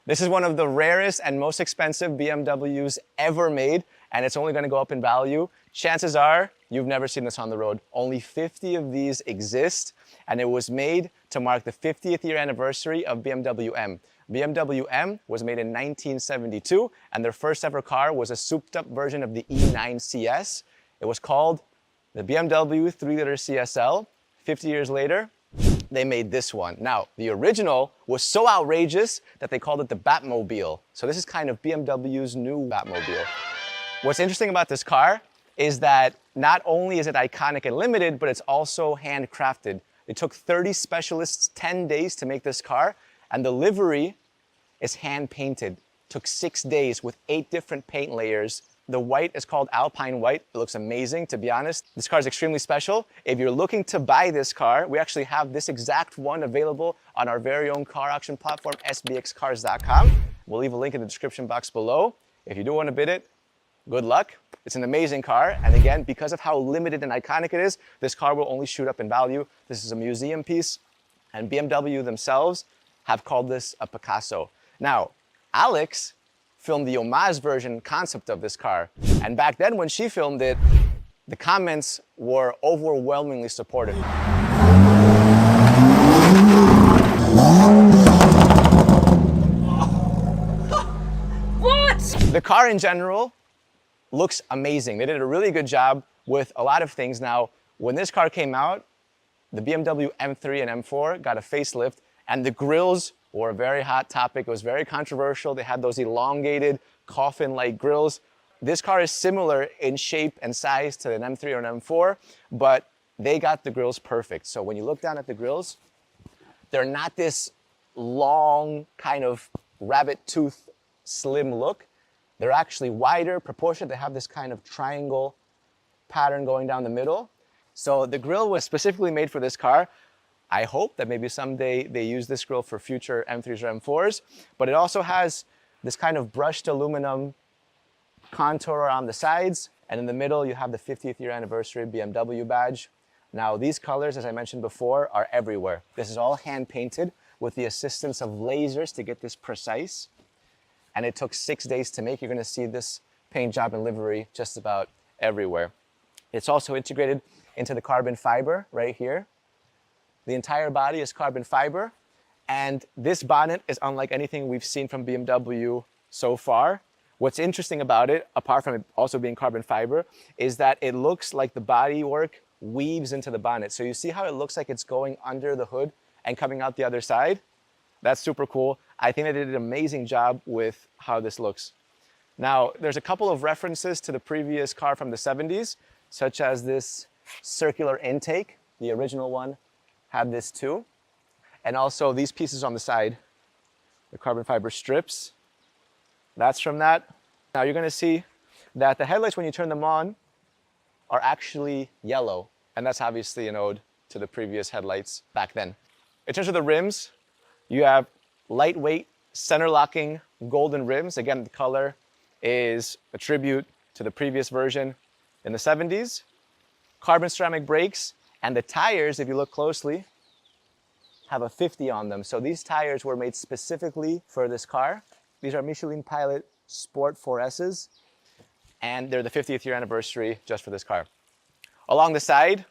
This is one of the rarest and most expensive BMWs ever made, and it's only going to go up in value. Chances are you've never seen this on the road. Only 50 of these exist, and it was made to mark the 50th year anniversary of BMW M. BMW M was made in 1972, and their first ever car was a souped up version of the E9 CS. It was called the BMW 3-liter CSL. 50 years later, they made this one. Now, the original was so outrageous that they called it the Batmobile. So this is kind of BMW's new Batmobile. What's interesting about this car is that not only is it iconic and limited, but it's also handcrafted. It took 30 specialists 10 days to make this car, and the livery is hand painted. Took 6 days with 8 different paint layers. The white is called Alpine White. It looks amazing, to be honest. This car is extremely special. If you're looking to buy this car, we actually have this exact one available on our very own car auction platform, sbxcars.com. We'll leave a link in the description box below. If you do want to bid it, good luck. It's an amazing car. And again, because of how limited and iconic it is, this car will only shoot up in value. This is a museum piece, and BMW themselves have called this a Picasso. Now, Alex filmed the homage version concept of this car. And back then when she filmed it, the comments were overwhelmingly supportive. What? The car in general looks amazing. They did a really good job with a lot of things. Now, when this car came out, the BMW M3 and M4 got a facelift, and the grills were a very hot topic. It was very controversial. They had those elongated coffin-like grills. This car is similar in shape and size to an M3 or an M4, but they got the grills perfect. So when you look down at the grills, they're not this long kind of rabbit tooth slim look. They're actually wider, proportionate. They have this kind of triangle pattern going down the middle. So the grill was specifically made for this car. I hope that maybe someday they use this grill for future M3s or M4s, but it also has this kind of brushed aluminum contour on the sides, and in the middle you have the 50th year anniversary BMW badge. Now these colors, as I mentioned before, are everywhere. This is all hand painted with the assistance of lasers to get this precise, and it took 6 days to make. You're going to see this paint job and livery just about everywhere. It's also integrated into the carbon fiber right here. The entire body is carbon fiber, and this bonnet is unlike anything we've seen from BMW so far. What's interesting about it, apart from it also being carbon fiber, is that it looks like the bodywork weaves into the bonnet. So you see how it looks like it's going under the hood and coming out the other side? That's super cool. I think they did an amazing job with how this looks. Now, there's a couple of references to the previous car from the 70s, such as this circular intake. The original one had this too. And also these pieces on the side, the carbon fiber strips, that's from that. Now you're gonna see that the headlights, when you turn them on, are actually yellow. And that's obviously an ode to the previous headlights back then. In terms of the rims, you have lightweight, center locking golden rims. Again, the color is a tribute to the previous version in the 70s. Carbon ceramic brakes, and the tires, if you look closely, have a 50 on them. So these tires were made specifically for this car. These are Michelin Pilot Sport 4S's, and they're the 50th year anniversary just for this car. Along the side,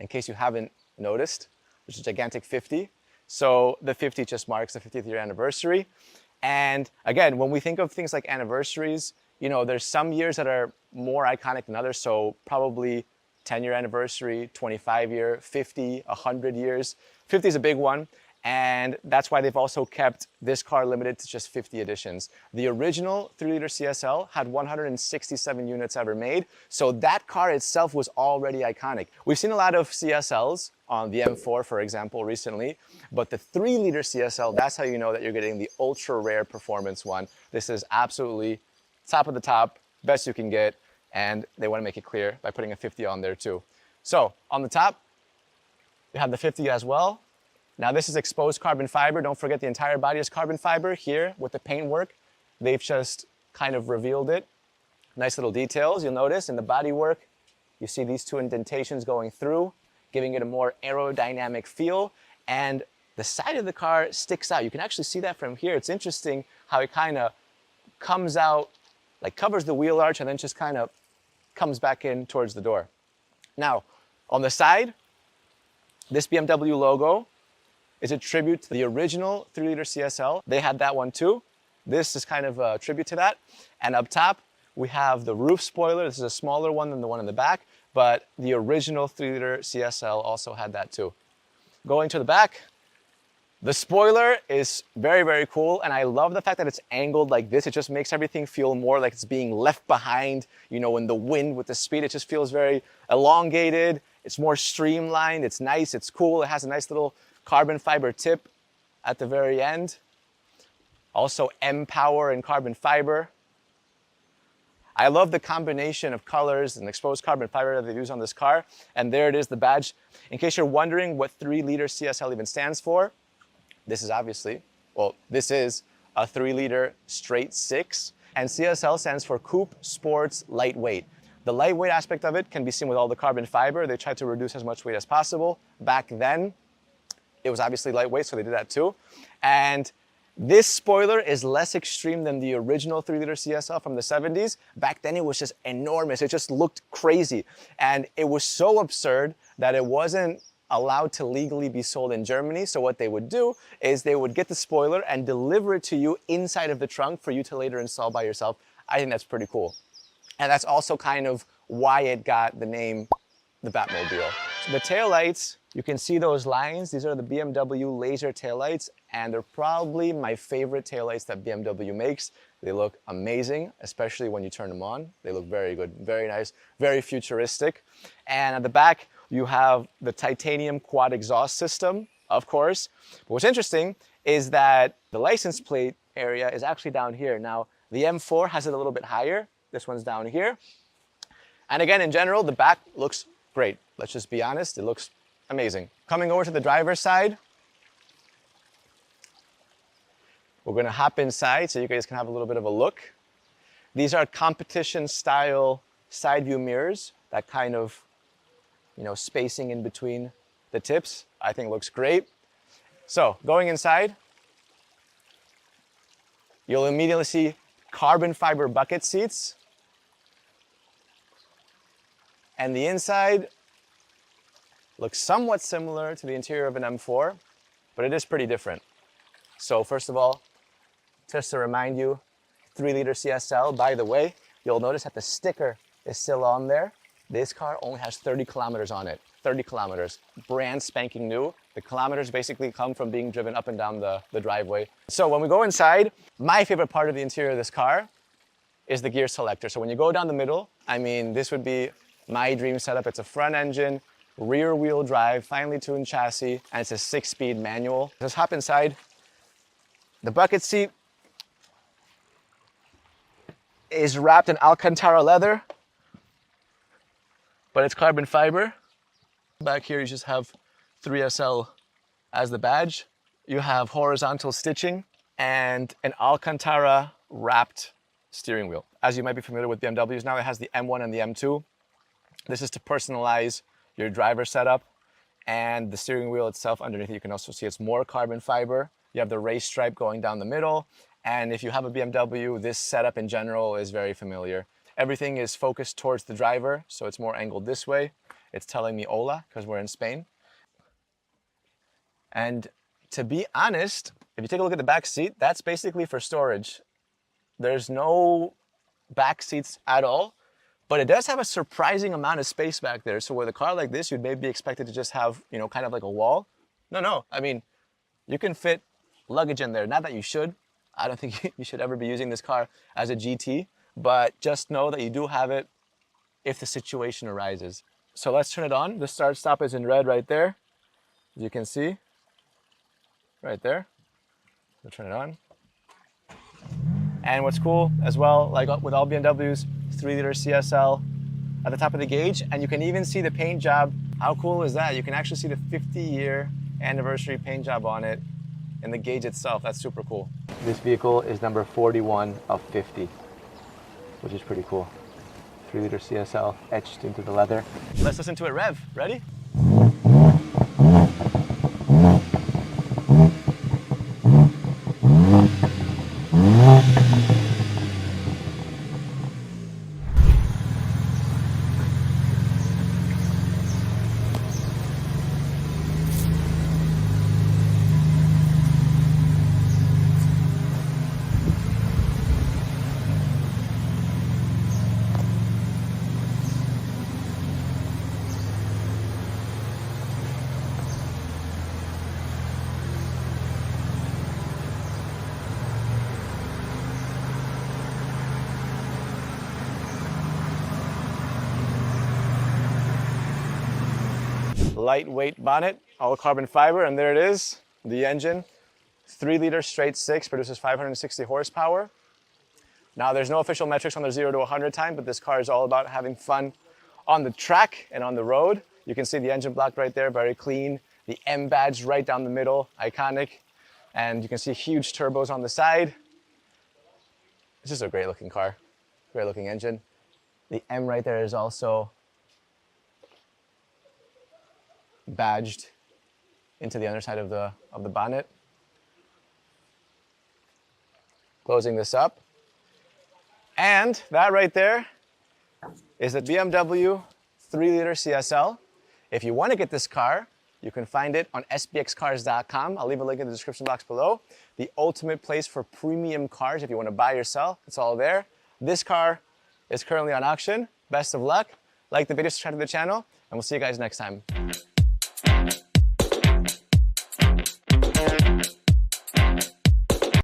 in case you haven't noticed, there's a gigantic 50. So the 50 just marks the 50th year anniversary. And again, when we think of things like anniversaries, you know, there's some years that are more iconic than others. So probably 10-year anniversary, 25-year, 50, 100 years. 50 is a big one, and that's why they've also kept this car limited to just 50 editions. The original 3-liter CSL had 167 units ever made, so that car itself was already iconic. We've seen a lot of CSLs on the M4, for example, recently, but the 3-liter CSL, that's how you know that you're getting the ultra rare performance one. This is absolutely top of the top, best you can get, and they want to make it clear by putting a 50 on there too. So on the top, you have the 50 as well. Now this is exposed carbon fiber. Don't forget the entire body is carbon fiber. Here with the paintwork, they've just kind of revealed it. Nice little details. You'll notice in the bodywork, you see these two indentations going through, giving it a more aerodynamic feel. And the side of the car sticks out. You can actually see that from here. It's interesting how it kind of comes out, like covers the wheel arch and then just kind of comes back in towards the door. Now, on the side, this BMW logo is a tribute to the original 3-liter CSL. They had that one too. This is kind of a tribute to that. And up top, we have the roof spoiler. This is a smaller one than the one in the back, but the original 3-liter CSL also had that too. Going to the back, the spoiler is very, very cool, and I love the fact that it's angled like this. It just makes everything feel more like it's being left behind, you know, in the wind with the speed. It just feels very elongated. It's more streamlined. It's nice. It's cool. It has a nice little carbon fiber tip at the very end. Also M-Power and carbon fiber. I love the combination of colors and exposed carbon fiber that they use on this car. And there it is, the badge. In case you're wondering what 3-liter CSL even stands for, this is obviously, well, this is a 3-liter straight 6. And CSL stands for Coupe Sports Lightweight. The lightweight aspect of it can be seen with all the carbon fiber. They tried to reduce as much weight as possible. Back then, it was obviously lightweight, so they did that too. And this spoiler is less extreme than the original 3-liter CSL from the 70s. Back then, it was just enormous. It just looked crazy. And it was so absurd that it wasn't allowed to legally be sold in Germany. So what they would do is they would get the spoiler and deliver it to you inside of the trunk for you to later install by yourself. I think that's pretty cool. And that's also kind of why it got the name the Batmobile. So the taillights, you can see those lines. These are the BMW laser taillights, and they're probably my favorite taillights that BMW makes. They look amazing, especially when you turn them on. They look very good, very nice, very futuristic. And at the back, you have the titanium quad exhaust system, of course. But what's interesting is that the license plate area is actually down here. Now, the M4 has it a little bit higher. This one's down here. And again, in general, the back looks great. Let's just be honest, it looks amazing. Coming over to the driver's side, we're gonna hop inside so you guys can have a little bit of a look. These are competition style side view mirrors, that kind of, you know, spacing in between the tips, I think looks great. So going inside, you'll immediately see carbon fiber bucket seats. And the inside looks somewhat similar to the interior of an M4, but it is pretty different. So first of all, just to remind you, 3-liter CSL, by the way, you'll notice that the sticker is still on there. This car only has 30 kilometers on it, 30 kilometers, brand spanking new. The kilometers basically come from being driven up and down the driveway. So when we go inside, my favorite part of the interior of this car is the gear selector. So when you go down the middle, I mean, this would be my dream setup. It's a front engine, rear wheel drive, finely tuned chassis, and it's a 6-speed manual. Let's hop inside. The bucket seat is wrapped in Alcantara leather, but it's carbon fiber. Back here, you just have 3SL as the badge. You have horizontal stitching and an Alcantara wrapped steering wheel. As you might be familiar with BMWs now, it has the M1 and the M2. This is to personalize your driver setup, and the steering wheel itself underneath it, you can also see it's more carbon fiber. You have the race stripe going down the middle, and if you have a BMW, this setup in general is very familiar. Everything is focused towards the driver, so it's more angled this way. It's telling me hola, because we're in Spain. And to be honest, if you take a look at the back seat, that's basically for storage. There's no back seats at all, but it does have a surprising amount of space back there. So with a car like this, you'd maybe expect it to just have, you know, kind of like a wall. No, I mean, you can fit luggage in there. Not that you should. I don't think you should ever be using this car as a GT, but just know that you do have it if the situation arises. So let's turn it on. The start stop is in red right there. As you can see, right there. We'll turn it on. And what's cool as well, like with all BMWs, 3-liter CSL at the top of the gauge, and you can even see the paint job. How cool is that? You can actually see the 50-year anniversary paint job on it in the gauge itself. That's super cool. This vehicle is number 41 of 50, which is pretty cool. 3-liter CSL etched into the leather. Let's listen to it rev. Ready? lightweight bonnet, all carbon fiber, and there it is, the engine. 3-liter straight six, produces 560 horsepower. Now there's no official metrics on the 0 to 100 time, but this car is all about having fun on the track and on the road. You can see the engine block right there, very clean. The M badge right down the middle, iconic. And you can see huge turbos on the side. It's just a great looking car, great looking engine. The M right there is also badged into the underside of the bonnet. Closing this up. And that right there is a BMW 3-liter CSL. If you want to get this car, you can find it on sbxcars.com. I'll leave a link in the description box below. The ultimate place for premium cars. If you want to buy or sell, it's all there. This car is currently on auction. Best of luck. Like the video, subscribe to the channel, and we'll see you guys next time.